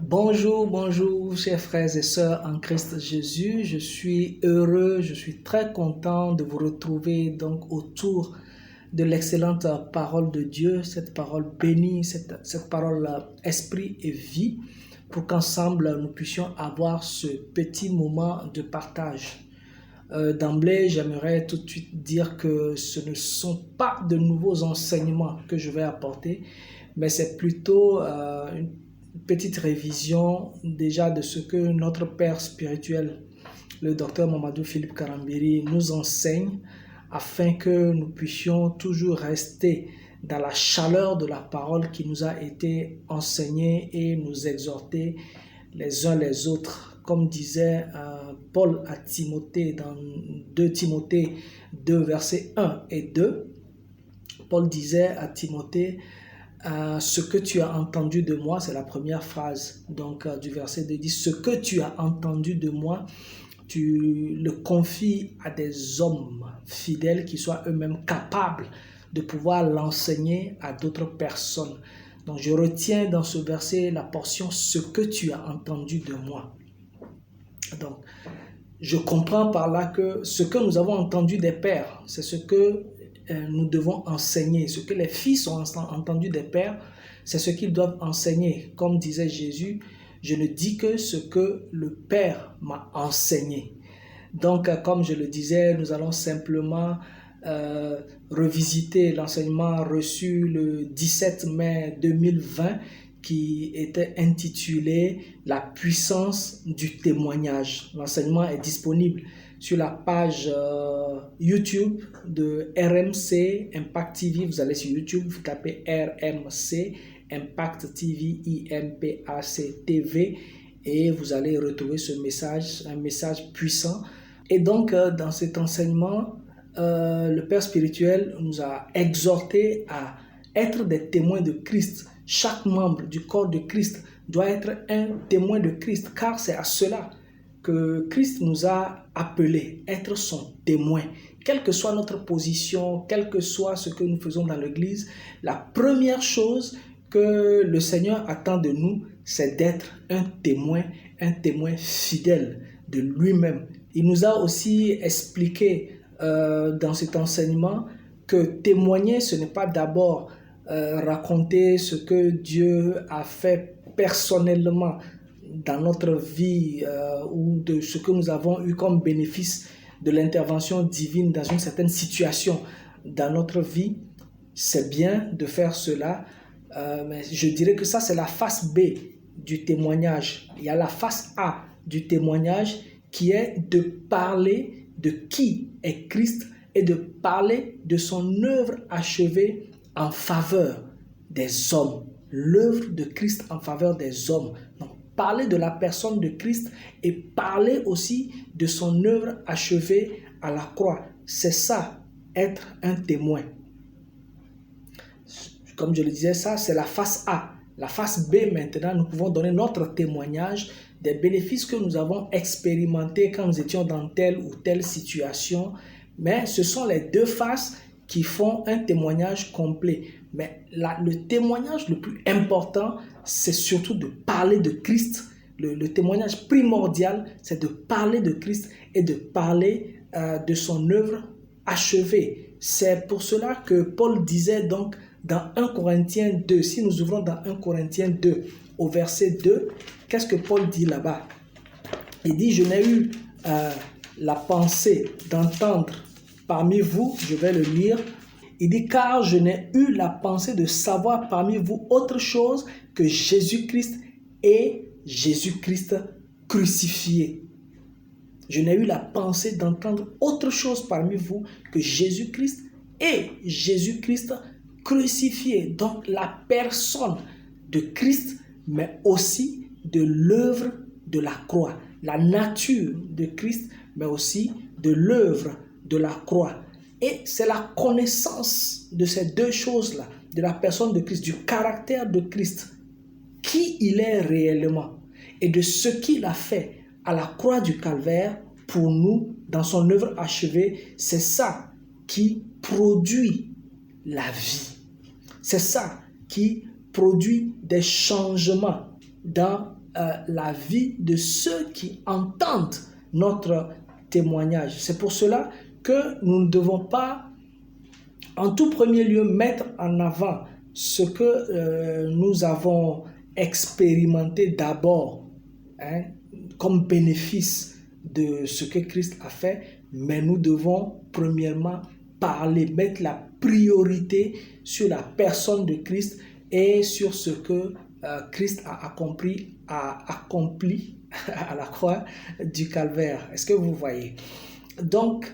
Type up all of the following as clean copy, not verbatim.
Bonjour, bonjour, chers frères et sœurs en Christ Jésus. Je suis heureux, je suis très content de vous retrouver donc autour de l'excellente parole de Dieu, cette parole bénie, cette parole esprit et vie, pour qu'ensemble nous puissions avoir ce petit moment de partage. D'emblée, j'aimerais tout de suite dire que ce ne sont pas de nouveaux enseignements que je vais apporter, mais c'est plutôt une petite révision déjà de ce que notre père spirituel, le docteur Mamadou Philippe Karambiri, nous enseigne afin que nous puissions toujours rester dans la chaleur de la parole qui nous a été enseignée et nous exhorter les uns les autres. Comme disait Paul à Timothée dans 2 Timothée 2, versets 1 et 2, Paul disait à Timothée, ce que tu as entendu de moi, c'est la première phrase donc du verset 2, dit, ce que tu as entendu de moi, tu le confies à des hommes fidèles qui soient eux-mêmes capables de pouvoir l'enseigner à d'autres personnes. Donc je retiens dans ce verset la portion « ce que tu as entendu de moi ». Donc je comprends par là que ce que nous avons entendu des pères, c'est ce que nous devons enseigner. Ce que les fils ont entendu des pères, c'est ce qu'ils doivent enseigner. Comme disait Jésus, je ne dis que ce que le Père m'a enseigné. Donc, comme je le disais, nous allons simplement revisiter l'enseignement reçu le 17 mai 2020 qui était intitulé « La puissance du témoignage ». L'enseignement est disponible sur la page YouTube de RMC Impact TV. Vous allez sur YouTube, vous tapez RMC Impact TV, IMPAC TV, et vous allez retrouver ce message, un message puissant. Et donc, dans cet enseignement, le Père spirituel nous a exhortés à être des témoins de Christ. Chaque membre du corps de Christ doit être un témoin de Christ, car c'est à cela que Christ nous a appelés, être son témoin. Quelle que soit notre position, quel que soit ce que nous faisons dans l'Église, la première chose que le Seigneur attend de nous, c'est d'être un témoin fidèle de lui-même. Il nous a aussi expliqué dans cet enseignement que témoigner, ce n'est pas d'abord raconter ce que Dieu a fait personnellement dans notre vie ou de ce que nous avons eu comme bénéfice de l'intervention divine dans une certaine situation dans notre vie. C'est bien de faire cela, mais je dirais que ça, c'est la face B du témoignage. Il y a la face A du témoignage qui est de parler de qui est Christ et de parler de son œuvre achevée en faveur des hommes. L'œuvre de Christ en faveur des hommes. Donc, parler de la personne de Christ et parler aussi de son œuvre achevée à la croix. C'est ça, être un témoin. Comme je le disais, ça, c'est la face A. La face B, maintenant, nous pouvons donner notre témoignage des bénéfices que nous avons expérimentés quand nous étions dans telle ou telle situation. Mais ce sont les deux faces qui font un témoignage complet. Mais le témoignage le plus important, c'est surtout de parler de Christ. Le témoignage primordial, c'est de parler de Christ et de parler de son œuvre achevée. C'est pour cela que Paul disait donc dans 1 Corinthiens 2, si nous ouvrons dans 1 Corinthiens 2, au verset 2, qu'est-ce que Paul dit là-bas? Il dit, je n'ai eu la pensée d'entendre parmi vous, je vais le lire, il dit, car je n'ai eu la pensée de savoir parmi vous autre chose que Jésus-Christ et Jésus-Christ crucifié. Je n'ai eu la pensée d'entendre autre chose parmi vous que Jésus-Christ et Jésus-Christ crucifié. Donc la personne de Christ, mais aussi de l'œuvre de la croix. La nature de Christ, mais aussi de l'œuvre de la croix. Et c'est la connaissance de ces deux choses-là, de la personne de Christ, du caractère de Christ, qui il est réellement, et de ce qu'il a fait à la croix du Calvaire pour nous, dans son œuvre achevée. C'est ça qui produit la vie. C'est ça qui produit des changements dans la vie de ceux qui entendent notre témoignage. C'est pour cela que nous ne devons pas, en tout premier lieu, mettre en avant ce que nous avons expérimenté d'abord, hein, comme bénéfice de ce que Christ a fait, mais nous devons premièrement parler, mettre la priorité sur la personne de Christ et sur ce que Christ a accompli à la croix du Calvaire. Est-ce que vous voyez? Donc,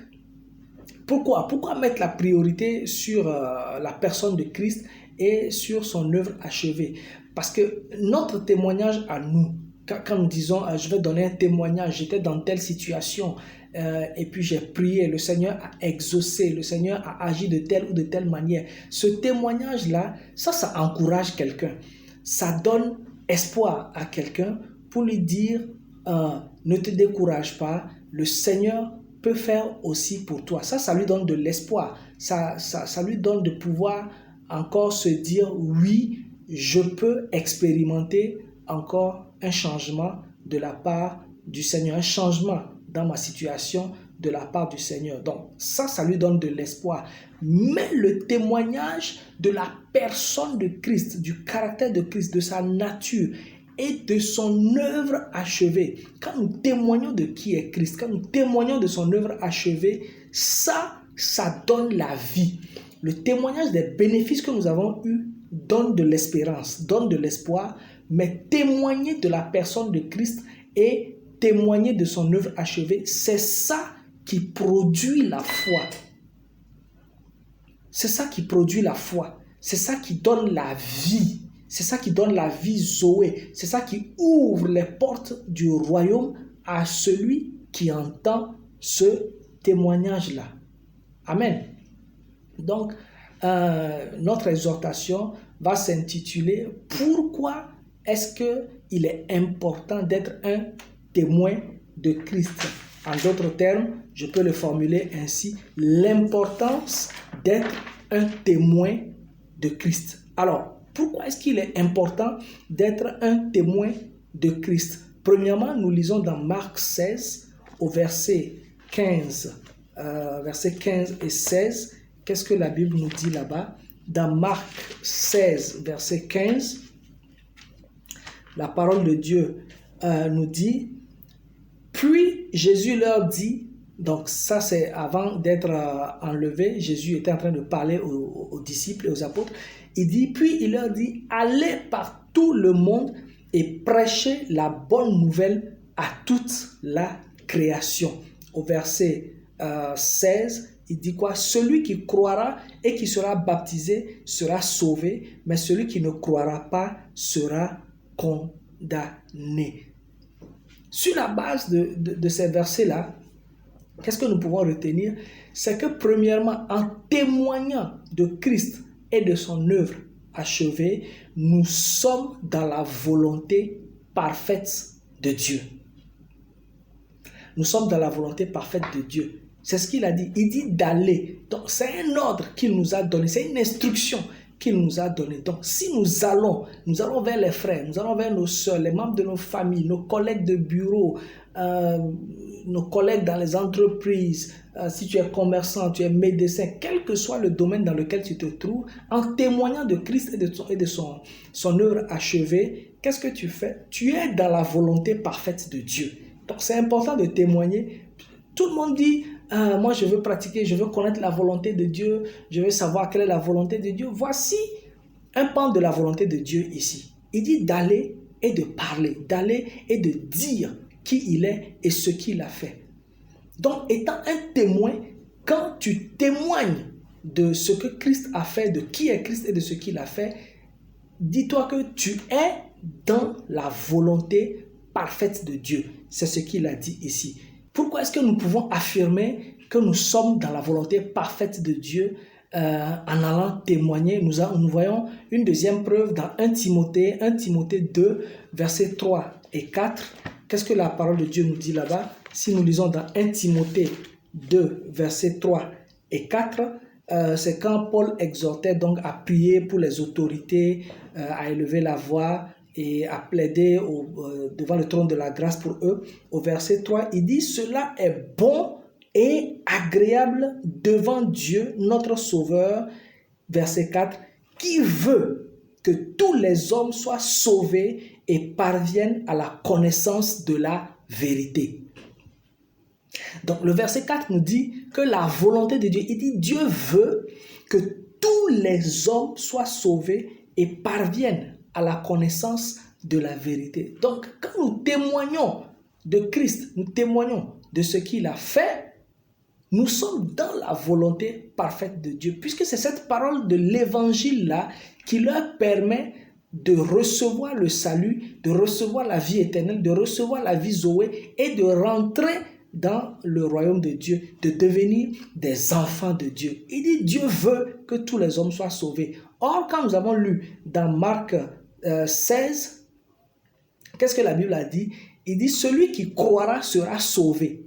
pourquoi mettre la priorité sur la personne de Christ et sur son œuvre achevée? Parce que notre témoignage à nous, quand nous disons je vais donner un témoignage, j'étais dans telle situation et puis j'ai prié, le Seigneur a exaucé, le Seigneur a agi de telle ou de telle manière. Ce témoignage-là, ça encourage quelqu'un. Ça donne espoir à quelqu'un pour lui dire ne te décourage pas, le Seigneur peut faire aussi pour toi. Ça lui donne de l'espoir. Ça lui donne de pouvoir encore se dire oui, je peux expérimenter encore un changement de la part du Seigneur, un changement dans ma situation de la part du Seigneur. Donc ça lui donne de l'espoir. Mais le témoignage de la personne de Christ, du caractère de Christ, de sa nature et de son œuvre achevée. Quand nous témoignons de qui est Christ, quand nous témoignons de son œuvre achevée, ça donne la vie. Le témoignage des bénéfices que nous avons eus donne de l'espérance, donne de l'espoir, mais témoigner de la personne de Christ et témoigner de son œuvre achevée, c'est ça qui produit la foi. C'est ça qui produit la foi. C'est ça qui donne la vie. C'est ça qui donne la vie Zoé. C'est ça qui ouvre les portes du royaume à celui qui entend ce témoignage-là. Amen. Donc, notre exhortation va s'intituler « Pourquoi est-ce qu'il est important d'être un témoin de Christ ?» En d'autres termes, je peux le formuler ainsi, l'importance d'être un témoin de Christ. Alors, pourquoi est-ce qu'il est important d'être un témoin de Christ? Premièrement, nous lisons dans Marc 16, au verset 15 et 16. Qu'est-ce que la Bible nous dit là-bas? Dans Marc 16, verset 15, la parole de Dieu nous dit « Puis Jésus leur dit », donc ça c'est avant d'être enlevé, Jésus était en train de parler aux disciples et aux apôtres, il dit, puis il leur dit, allez par tout le monde et prêchez la bonne nouvelle à toute la création. Au verset 16, il dit quoi? Celui qui croira et qui sera baptisé sera sauvé, mais celui qui ne croira pas sera condamné. Sur la base de ces versets-là, qu'est-ce que nous pouvons retenir? C'est que premièrement, en témoignant de Christ et de son œuvre achevée, nous sommes dans la volonté parfaite de Dieu. Nous sommes dans la volonté parfaite de Dieu. C'est ce qu'il a dit. Il dit d'aller. Donc, c'est un ordre qu'il nous a donné. C'est une instruction qu'il nous a donnée. Donc, si nous allons vers les frères, nous allons vers nos soeurs, les membres de nos familles, nos collègues de bureau, nos collègues dans les entreprises, si tu es commerçant, tu es médecin, quel que soit le domaine dans lequel tu te trouves, en témoignant de Christ et de son œuvre achevée, qu'est-ce que tu fais? Tu es dans la volonté parfaite de Dieu. Donc, c'est important de témoigner. Tout le monde dit, moi je veux pratiquer, je veux connaître la volonté de Dieu, je veux savoir quelle est la volonté de Dieu. Voici un pan de la volonté de Dieu ici. Il dit d'aller et de parler, d'aller et de dire qui il est et ce qu'il a fait. Donc, étant un témoin, quand tu témoignes de ce que Christ a fait, de qui est Christ et de ce qu'il a fait, dis-toi que tu es dans la volonté parfaite de Dieu. C'est ce qu'il a dit ici. Pourquoi est-ce que nous pouvons affirmer que nous sommes dans la volonté parfaite de Dieu en allant témoigner? Nous voyons une deuxième preuve dans 1 Timothée 2, versets 3 et 4. Qu'est-ce que la parole de Dieu nous dit là-bas? Si nous lisons dans 1 Timothée 2, versets 3 et 4, c'est quand Paul exhortait donc à prier pour les autorités, à élever la voix et a plaidé devant le trône de la grâce pour eux. Au verset 3, il dit « Cela est bon et agréable devant Dieu, notre Sauveur. » Verset 4, « Qui veut que tous les hommes soient sauvés et parviennent à la connaissance de la vérité. » Donc le verset 4 nous dit que la volonté de Dieu, il dit Dieu veut que tous les hommes soient sauvés et parviennent à la connaissance de la vérité. Donc quand nous témoignons de Christ, nous témoignons de ce qu'il a fait, nous sommes dans la volonté parfaite de Dieu, puisque c'est cette parole de l'évangile-là qui leur permet de recevoir le salut, de recevoir la vie éternelle, de recevoir la vie Zoé et de rentrer dans le royaume de Dieu, de devenir des enfants de Dieu. Il dit Dieu veut que tous les hommes soient sauvés. Or, quand nous avons lu dans Marc 16, qu'est-ce que la Bible a dit? Il dit celui qui croira sera sauvé.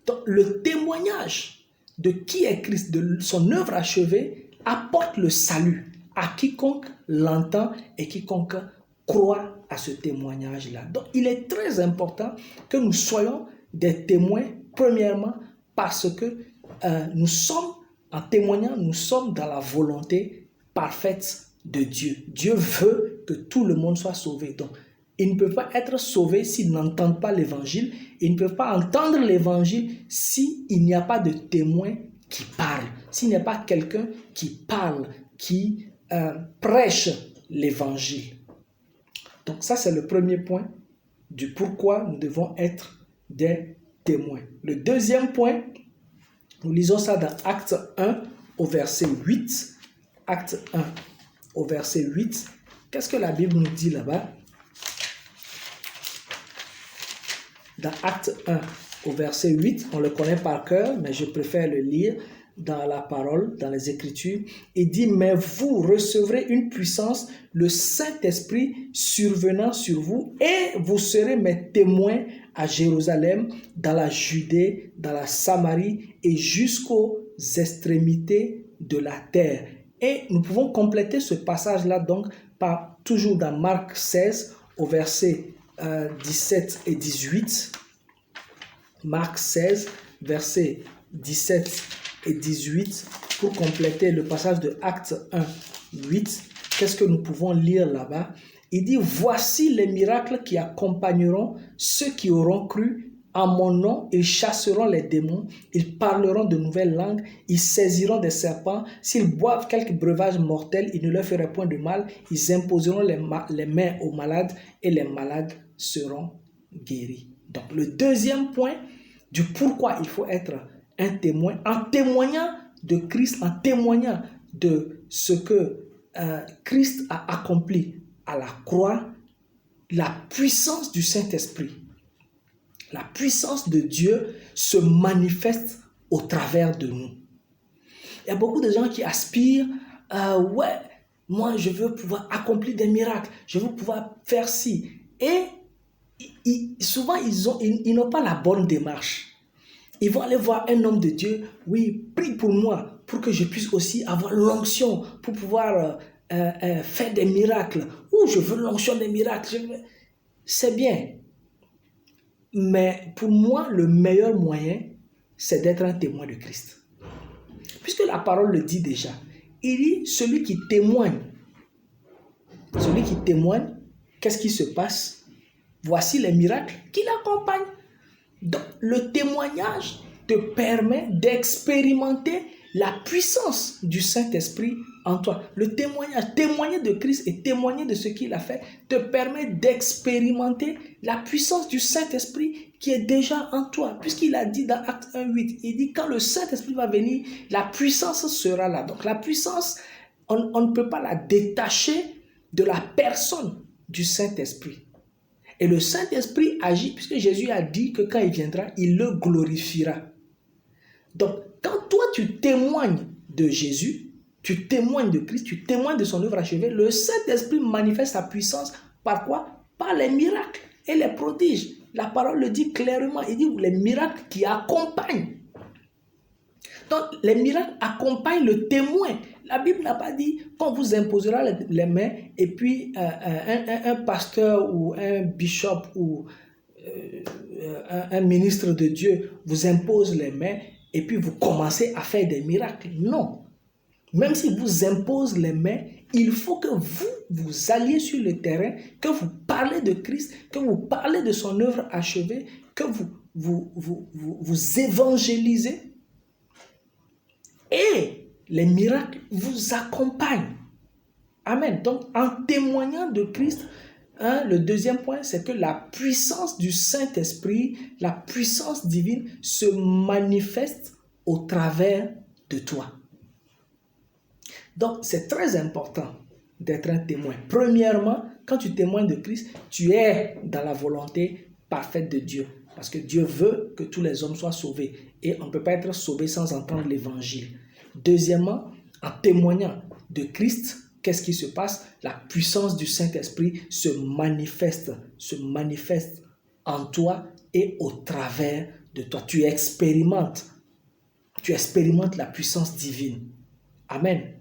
Donc, le témoignage de qui est Christ, de son œuvre achevée, apporte le salut à quiconque l'entend et quiconque croit à ce témoignage-là. Donc, il est très important que nous soyons des témoins, premièrement, parce que nous sommes, en témoignant, nous sommes dans la volonté parfaite de Dieu. Dieu veut que tout le monde soit sauvé. Donc, ils ne peuvent pas être sauvés s'ils n'entendent pas l'évangile. Ils ne peuvent pas entendre l'évangile s'il n'y a pas de témoin qui parle. S'il n'y a pas quelqu'un qui parle, qui prêche l'évangile. Donc ça, c'est le premier point du pourquoi nous devons être des témoins. Le deuxième point, nous lisons ça dans Acte 1 au verset 8. Acte 1 au verset 8. Qu'est-ce que la Bible nous dit là-bas? Dans Acte 1 au verset 8, on le connaît par cœur, mais je préfère le lire dans la parole, dans les Écritures. Il dit, mais vous recevrez une puissance, le Saint-Esprit survenant sur vous, et vous serez mes témoins à Jérusalem, dans la Judée, dans la Samarie et jusqu'aux extrémités de la terre. Et nous pouvons compléter ce passage-là donc par toujours dans Marc 16 au verset 17 et 18. Marc 16, versets 17 et 18, pour compléter le passage de Acte 1, 8. Qu'est-ce que nous pouvons lire là-bas? Il dit, voici les miracles qui accompagneront ceux qui auront cru. En mon nom, ils chasseront les démons, ils parleront de nouvelles langues, ils saisiront des serpents. S'ils boivent quelques breuvages mortels, il ne leur ferait point de mal. Ils imposeront les mains aux malades et les malades seront guéris. Donc, le deuxième point du pourquoi il faut être un témoin, en témoignant de Christ, en témoignant de ce que Christ a accompli à la croix, la puissance du Saint-Esprit, la puissance de Dieu se manifeste au travers de nous. Il y a beaucoup de gens qui aspirent, ouais, moi je veux pouvoir accomplir des miracles, je veux pouvoir faire ci. Et souvent, ils n'ont pas la bonne démarche. Ils vont aller voir un homme de Dieu, oui, prie pour moi, pour que je puisse aussi avoir l'onction, pour pouvoir faire des miracles. Ou je veux l'onction des miracles. C'est bien. Mais pour moi, le meilleur moyen, c'est d'être un témoin de Christ. Puisque la parole le dit déjà. Il dit, celui qui témoigne, qu'est-ce qui se passe? Voici les miracles qui l'accompagnent. Donc, le témoignage te permet d'expérimenter la puissance du Saint-Esprit en toi. Le témoignage, témoigner de Christ et témoigner de ce qu'il a fait, te permet d'expérimenter la puissance du Saint-Esprit qui est déjà en toi. Puisqu'il a dit dans Acte 1:8, il dit quand le Saint-Esprit va venir, la puissance sera là. Donc, la puissance, on ne peut pas la détacher de la personne du Saint-Esprit. Et le Saint-Esprit agit, puisque Jésus a dit que quand il viendra, il le glorifiera. Donc, quand toi tu témoignes de Jésus, tu témoignes de Christ, tu témoignes de son œuvre achevée, le Saint-Esprit manifeste sa puissance par quoi? Par les miracles et les prodiges. La parole le dit clairement, il dit les miracles qui accompagnent. Donc, les miracles accompagnent le témoin. La Bible n'a pas dit qu'on vous imposera les mains et puis un pasteur ou un bishop ou un ministre de Dieu vous impose les mains et puis vous commencez à faire des miracles. Non. Même s'il vous impose les mains, il faut que vous alliez sur le terrain, que vous parlez de Christ, que vous parlez de son œuvre achevée, que vous évangélisez. Et les miracles vous accompagnent. Amen. Donc, en témoignant de Christ, le deuxième point, c'est que la puissance du Saint-Esprit, la puissance divine se manifeste au travers de toi. Donc, c'est très important d'être un témoin. Premièrement, quand tu témoignes de Christ, tu es dans la volonté parfaite de Dieu. Parce que Dieu veut que tous les hommes soient sauvés. Et on ne peut pas être sauvé sans entendre l'évangile. Deuxièmement, en témoignant de Christ, qu'est-ce qui se passe? La puissance du Saint-Esprit se manifeste en toi et au travers de toi. Tu expérimentes la puissance divine. Amen.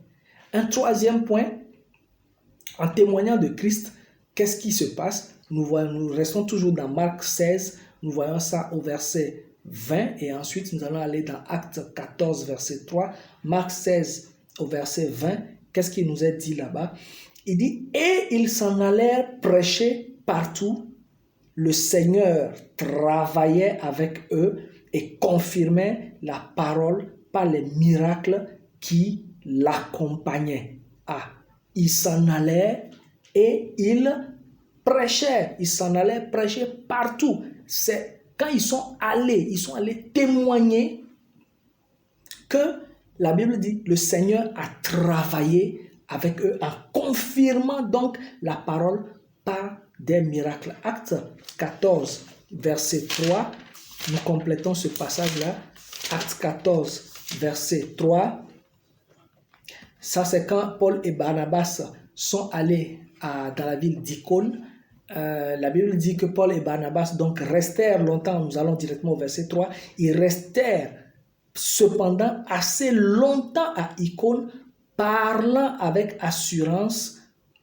Un troisième point, en témoignant de Christ, qu'est-ce qui se passe? Nous restons toujours dans Marc 16, nous voyons ça au verset 20 et ensuite nous allons aller dans Actes 14, verset 3. Marc 16 au verset 20, qu'est-ce qui nous est dit là-bas? Il dit, et ils s'en allèrent prêcher partout. Le Seigneur travaillait avec eux et confirmait la parole par les miracles qui l'accompagnaient. Ils s'en allaient et ils prêchaient. Ils s'en allaient prêcher partout. C'est quand ils sont allés témoigner que la Bible dit, le Seigneur a travaillé avec eux en confirmant donc la parole par des miracles. Acte 14, verset 3, nous complétons ce passage-là. Acte 14, verset 3. Ça, c'est quand Paul et Barnabas sont allés dans la ville d'Icône. La Bible dit que Paul et Barnabas donc restèrent longtemps. Nous allons directement au verset 3. Ils restèrent cependant assez longtemps à Icône, parlant avec assurance,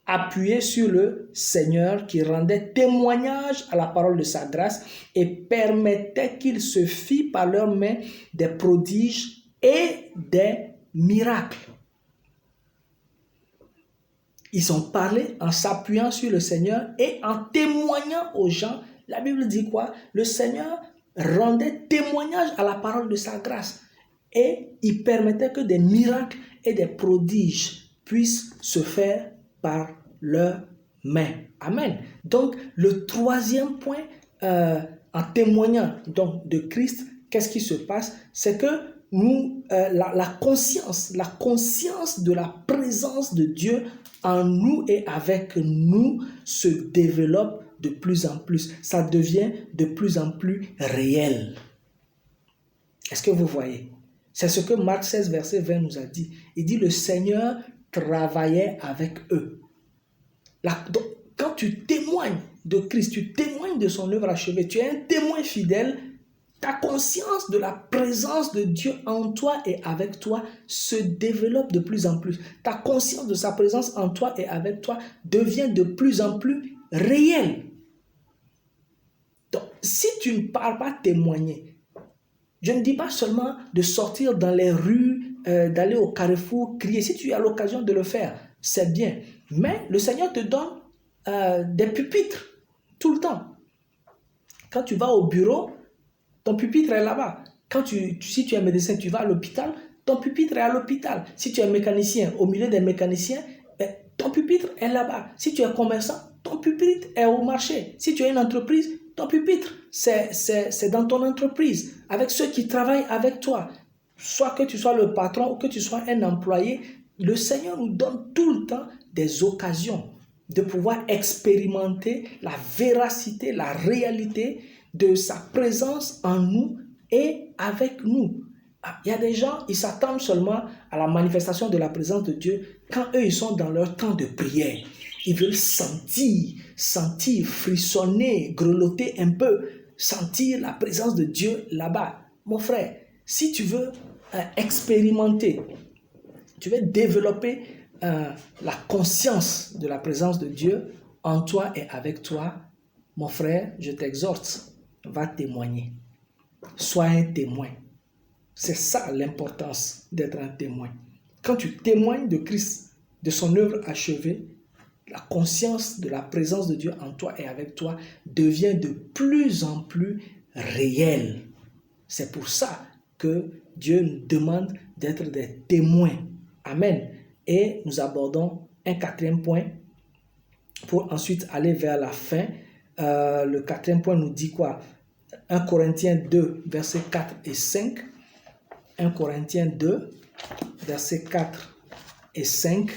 appuyés sur le Seigneur qui rendait témoignage à la parole de sa grâce et permettait qu'il se fît par leurs mains des prodiges et des miracles. Ils ont parlé en s'appuyant sur le Seigneur et en témoignant aux gens. La Bible dit quoi? Le Seigneur rendait témoignage à la parole de sa grâce et il permettait que des miracles et des prodiges puissent se faire par leurs mains. Amen. Donc, le troisième point, en témoignant donc de Christ, qu'est-ce qui se passe? C'est que nous, la conscience de la présence de Dieu en nous et avec nous se développe de plus en plus. Ça devient de plus en plus réel. Est-ce que vous voyez? C'est ce que Marc 16, verset 20 nous a dit. Il dit, le Seigneur travaillait avec eux. Donc, quand tu témoignes de Christ, tu témoignes de son œuvre achevée, tu es un témoin fidèle, ta conscience de la présence de Dieu en toi et avec toi se développe de plus en plus. Ta conscience de sa présence en toi et avec toi devient de plus en plus réelle. Donc, si tu ne pars pas témoigner, je ne dis pas seulement de sortir dans les rues, d'aller au carrefour, crier. Si tu as l'occasion de le faire, c'est bien. Mais le Seigneur te donne des pupitres tout le temps. Quand tu vas au bureau, ton pupitre est là-bas. Si tu es médecin, tu vas à l'hôpital, ton pupitre est à l'hôpital. Si tu es mécanicien, au milieu des mécaniciens, ton pupitre est là-bas. Si tu es commerçant, ton pupitre est au marché. Si tu as une entreprise, ton pupitre, c'est dans ton entreprise, avec ceux qui travaillent avec toi. Soit que tu sois le patron ou que tu sois un employé, le Seigneur nous donne tout le temps des occasions de pouvoir expérimenter la véracité, la réalité de sa présence en nous et avec nous. Il y a des gens, ils s'attendent seulement à la manifestation de la présence de Dieu quand eux, ils sont dans leur temps de prière. Ils veulent sentir, frissonner, grelotter un peu, sentir la présence de Dieu là-bas. Mon frère, si tu veux expérimenter tu vas développer la conscience de la présence de Dieu en toi et avec toi. Mon frère, je t'exhorte, va témoigner. Sois un témoin. C'est ça l'importance d'être un témoin. Quand tu témoignes de Christ, de son œuvre achevée, la conscience de la présence de Dieu en toi et avec toi devient de plus en plus réelle. C'est pour ça que Dieu nous demande d'être des témoins. Amen. Et nous abordons un quatrième point pour ensuite aller vers la fin. Le quatrième point nous dit quoi? 1 Corinthiens 2, versets 4 et 5. 1 Corinthiens 2, versets 4 et 5.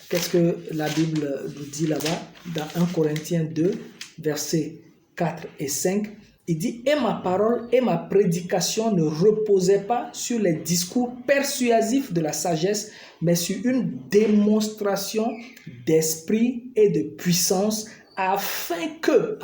Qu'est-ce que la Bible nous dit là-bas? Dans 1 Corinthiens 2, versets 4 et 5, il dit « Et ma parole et ma prédication ne reposaient pas sur les discours persuasifs de la sagesse, mais sur une démonstration d'esprit et de puissance, afin que... »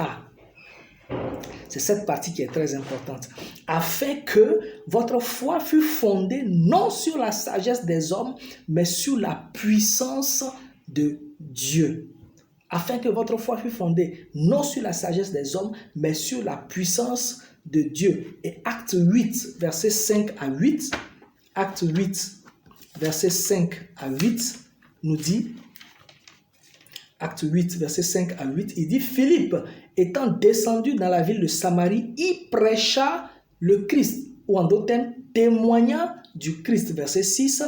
c'est cette partie qui est très importante. « Afin que votre foi fût fondée non sur la sagesse des hommes, mais sur la puissance de Dieu. » Afin que votre foi fût fondée non sur la sagesse des hommes, mais sur la puissance de Dieu. Et Acte 8, versets 5 à 8, Acte 8, versets 5 à 8, nous dit, Acte 8, versets 5 à 8, il dit, Philippe, étant descendu dans la ville de Samarie, y prêcha le Christ, ou en d'autres termes, témoigna du Christ. Verset 6,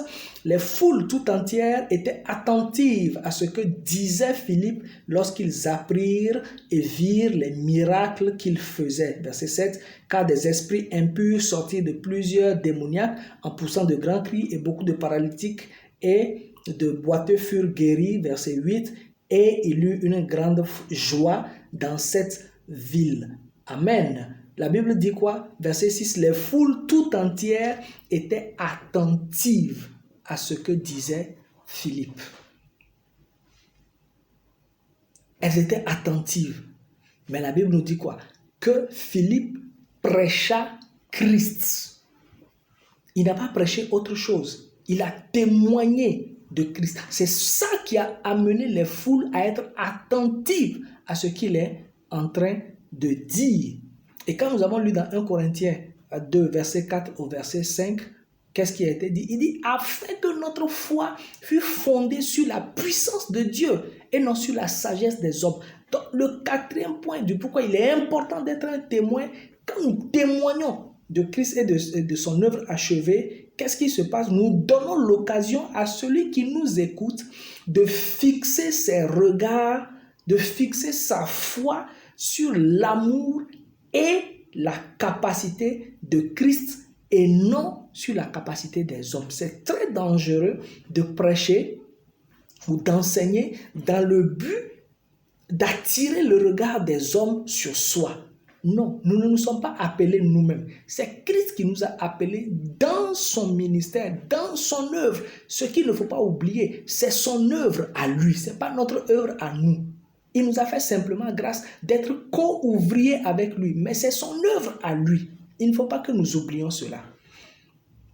les foules tout entières étaient attentives à ce que disait Philippe lorsqu'ils apprirent et virent les miracles qu'il faisait. Verset 7, car des esprits impurs sortirent de plusieurs démoniaques en poussant de grands cris, et beaucoup de paralytiques et de boiteux furent guéris. Verset 8, et il eut une grande joie dans cette ville. Amen. La Bible dit quoi? Verset 6, les foules tout entières étaient attentives à ce que disait Philippe. Elles étaient attentives. Mais la Bible nous dit quoi? Que Philippe prêcha Christ. Il n'a pas prêché autre chose. Il a témoigné de Christ. C'est ça qui a amené les foules à être attentives à ce qu'il est en train de dire. Et quand nous avons lu dans 1 Corinthiens 2, verset 4 au verset 5, qu'est-ce qui a été dit? Il dit, afin que notre foi fût fondée sur la puissance de Dieu et non sur la sagesse des hommes. Donc, le quatrième point du pourquoi il est important d'être un témoin, quand nous témoignons de Christ et de son œuvre achevée, qu'est-ce qui se passe? Nous donnons l'occasion à celui qui nous écoute de fixer ses regards, de fixer sa foi sur l'amour et la capacité de Christ et non sur la capacité des hommes. C'est très dangereux de prêcher ou d'enseigner dans le but d'attirer le regard des hommes sur soi. Non, nous ne nous sommes pas appelés nous-mêmes. C'est Christ qui nous a appelés dans son ministère, dans son œuvre. Ce qu'il ne faut pas oublier, c'est son œuvre à lui, ce n'est pas notre œuvre à nous. Il nous a fait simplement grâce d'être co-ouvriers avec lui, mais c'est son œuvre à lui. Il ne faut pas que nous oublions cela.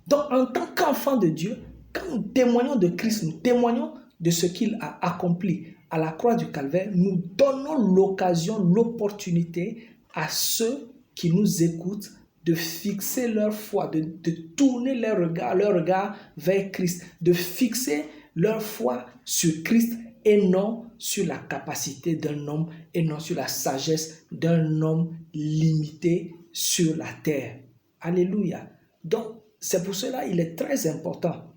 Donc, en tant qu'enfant de Dieu, quand nous témoignons de Christ, nous témoignons de ce qu'il a accompli à la croix du Calvaire, nous donnons l'occasion, l'opportunité à ceux qui nous écoutent de fixer leur foi, de tourner leur regard vers Christ, de fixer leur foi sur Christ et non sur la capacité d'un homme et non sur la sagesse d'un homme limité sur la terre. Alléluia. Donc, c'est pour cela qu'il est très important.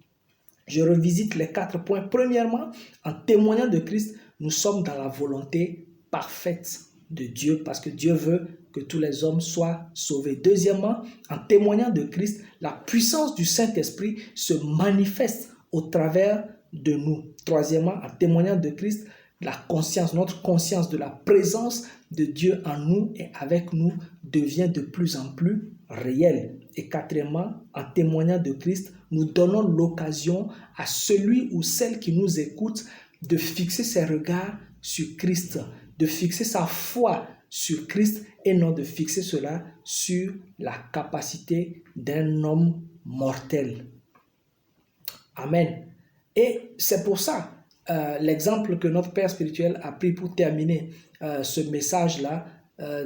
Je revisite les 4 points. Premièrement, en témoignant de Christ, nous sommes dans la volonté parfaite de Dieu parce que Dieu veut que tous les hommes soient sauvés. Deuxièmement, en témoignant de Christ, la puissance du Saint-Esprit se manifeste au travers de nous. Troisièmement, en témoignant de Christ, la conscience, notre conscience de la présence de Dieu en nous et avec nous devient de plus en plus réelle. Et quatrièmement, en témoignant de Christ, nous donnons l'occasion à celui ou celle qui nous écoute de fixer ses regards sur Christ, de fixer sa foi sur Christ et non de fixer cela sur la capacité d'un homme mortel. Amen. Et c'est pour ça, l'exemple que notre Père spirituel a pris pour terminer ce message-là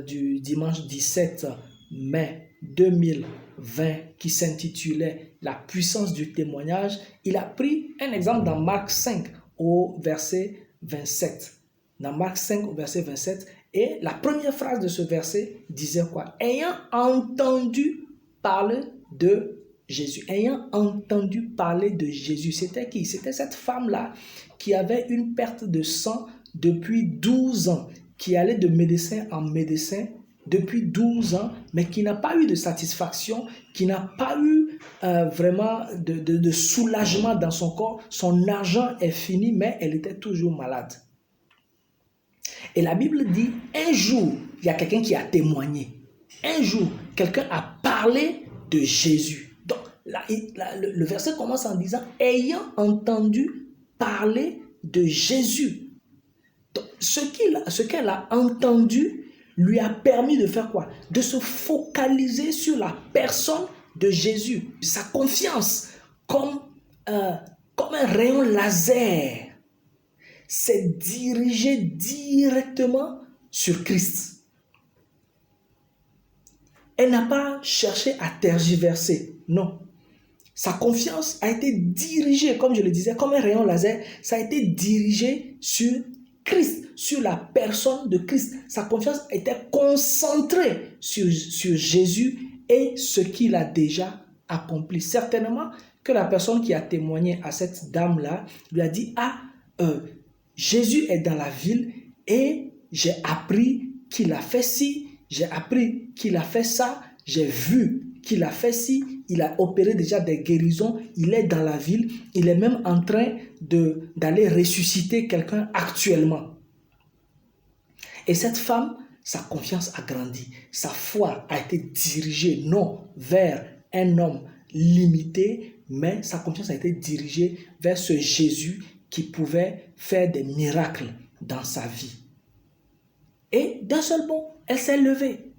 du dimanche 17 mai 2020 qui s'intitulait « La puissance du témoignage », il a pris un exemple dans Marc 5 au verset 27. Dans Marc 5 au verset 27, et la première phrase de ce verset disait quoi? « Ayant entendu parler de Jésus. » Ayant entendu parler de Jésus. C'était qui? C'était cette femme-là qui avait une perte de sang depuis 12 ans, qui allait de médecin en médecin depuis 12 ans, mais qui n'a pas eu de satisfaction, qui n'a pas eu vraiment de soulagement dans son corps. Son argent est fini, mais elle était toujours malade. Et la Bible dit, un jour, il y a quelqu'un qui a témoigné. Un jour, quelqu'un a parlé de Jésus. Donc, le verset commence en disant, ayant entendu parler de Jésus. Donc, ce qu'elle a entendu lui a permis de faire quoi? De se focaliser sur la personne de Jésus. Sa confiance, comme un rayon laser, s'est dirigée directement sur Christ. Elle n'a pas cherché à tergiverser, non. Sa confiance a été dirigée, comme je le disais, comme un rayon laser, ça a été dirigé sur Christ, sur la personne de Christ. Sa confiance était concentrée sur Jésus et ce qu'il a déjà accompli. Certainement que la personne qui a témoigné à cette dame-là lui a dit, Jésus est dans la ville et j'ai appris qu'il a fait ci, j'ai appris qu'il a fait ça, j'ai vu qu'il a fait ci, il a opéré déjà des guérisons, il est dans la ville, il est même en train d'aller ressusciter quelqu'un actuellement. Et cette femme, sa confiance a grandi, sa foi a été dirigée non vers un homme limité, mais sa confiance a été dirigée vers ce Jésus qui pouvait faire des miracles dans sa vie. Et d'un seul bond, elle s'est levée.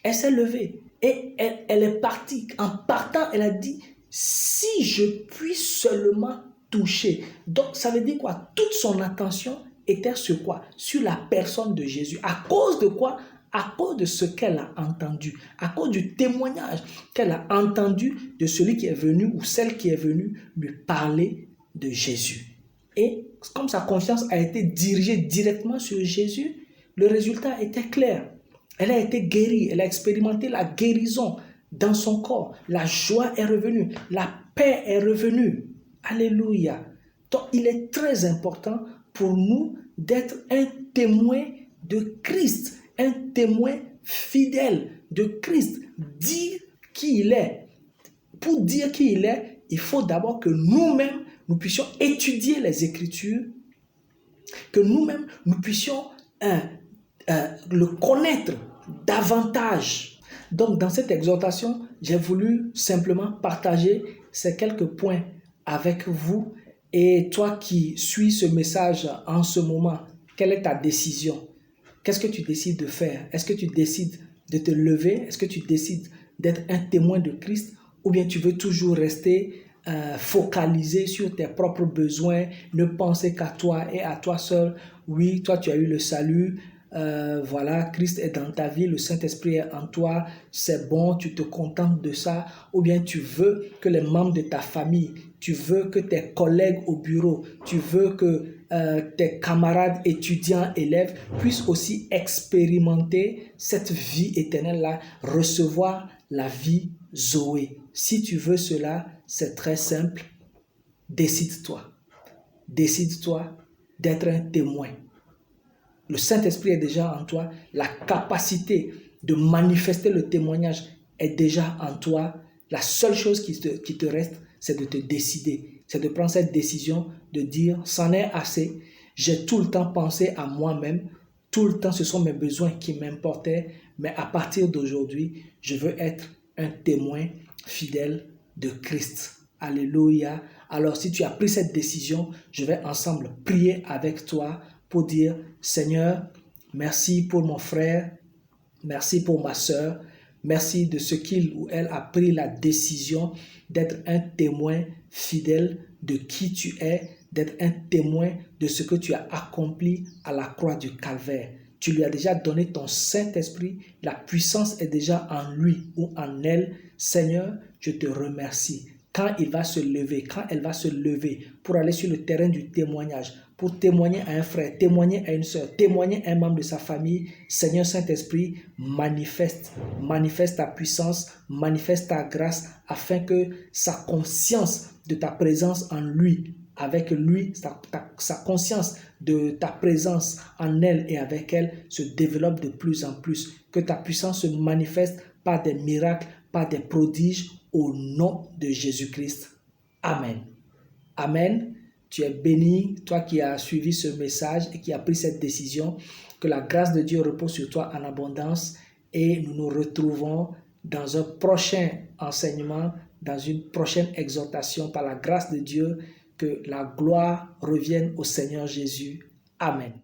Elle s'est levée. Et elle est partie. En partant, elle a dit, si je puis seulement toucher. Donc, ça veut dire quoi? Toute son attention était sur quoi? Sur la personne de Jésus. À cause de quoi? À cause de ce qu'elle a entendu. À cause du témoignage qu'elle a entendu de celui qui est venu ou celle qui est venue lui parler de Jésus. Et comme sa confiance a été dirigée directement sur Jésus, le résultat était clair. Elle a été guérie, elle a expérimenté la guérison dans son corps. La joie est revenue, la paix est revenue. Alléluia. Donc, il est très important pour nous d'être un témoin de Christ, un témoin fidèle de Christ. Dire qui il est. Pour dire qui il est, il faut d'abord que nous-mêmes, nous puissions étudier les Écritures, que nous-mêmes, nous puissions le connaître davantage. Donc, dans cette exhortation, j'ai voulu simplement partager ces quelques points avec vous. Et toi qui suis ce message en ce moment, quelle est ta décision? Qu'est-ce que tu décides de faire? Est-ce que tu décides de te lever? Est-ce que tu décides d'être un témoin de Christ? Ou bien tu veux toujours rester focalisé sur tes propres besoins, ne penser qu'à toi et à toi seul? Oui, toi tu as eu le salut, voilà, Christ est dans ta vie, le Saint-Esprit est en toi, c'est bon, tu te contentes de ça. Ou bien tu veux que les membres de ta famille, tu veux que tes collègues au bureau, tu veux que tes camarades étudiants, élèves puissent aussi expérimenter cette vie éternelle-là, recevoir la vie Zoé. Si tu veux cela, c'est très simple. Décide-toi. Décide-toi d'être un témoin. Le Saint-Esprit est déjà en toi. La capacité de manifester le témoignage est déjà en toi. La seule chose qui te reste, c'est de te décider. C'est de prendre cette décision de dire, c'en est assez. J'ai tout le temps pensé à moi-même. Tout le temps, ce sont mes besoins qui m'importaient. Mais à partir d'aujourd'hui, je veux être un témoin fidèle de Christ. Alléluia. Alors, si tu as pris cette décision, je vais ensemble prier avec toi pour dire, Seigneur, merci pour mon frère, merci pour ma sœur, Merci de ce qu'il ou elle a pris la décision d'être un témoin fidèle de qui tu es, d'être un témoin de ce que tu as accompli à la croix du Calvaire. Tu lui as déjà donné ton Saint-Esprit, la puissance est déjà en lui ou en elle. Seigneur, je te remercie. Quand il va se lever, quand elle va se lever pour aller sur le terrain du témoignage, pour témoigner à un frère, témoigner à une soeur, témoigner à un membre de sa famille, Seigneur Saint-Esprit, manifeste ta puissance, manifeste ta grâce, afin que sa conscience de ta présence en lui, avec lui, sa conscience de ta présence en elle et avec elle se développe de plus en plus. Que ta puissance se manifeste par des miracles, par des prodiges, au nom de Jésus-Christ. Amen. Amen. Tu es béni, toi qui as suivi ce message et qui as pris cette décision. Que la grâce de Dieu repose sur toi en abondance et nous nous retrouvons dans un prochain enseignement, dans une prochaine exhortation par la grâce de Dieu. Que la gloire revienne au Seigneur Jésus. Amen.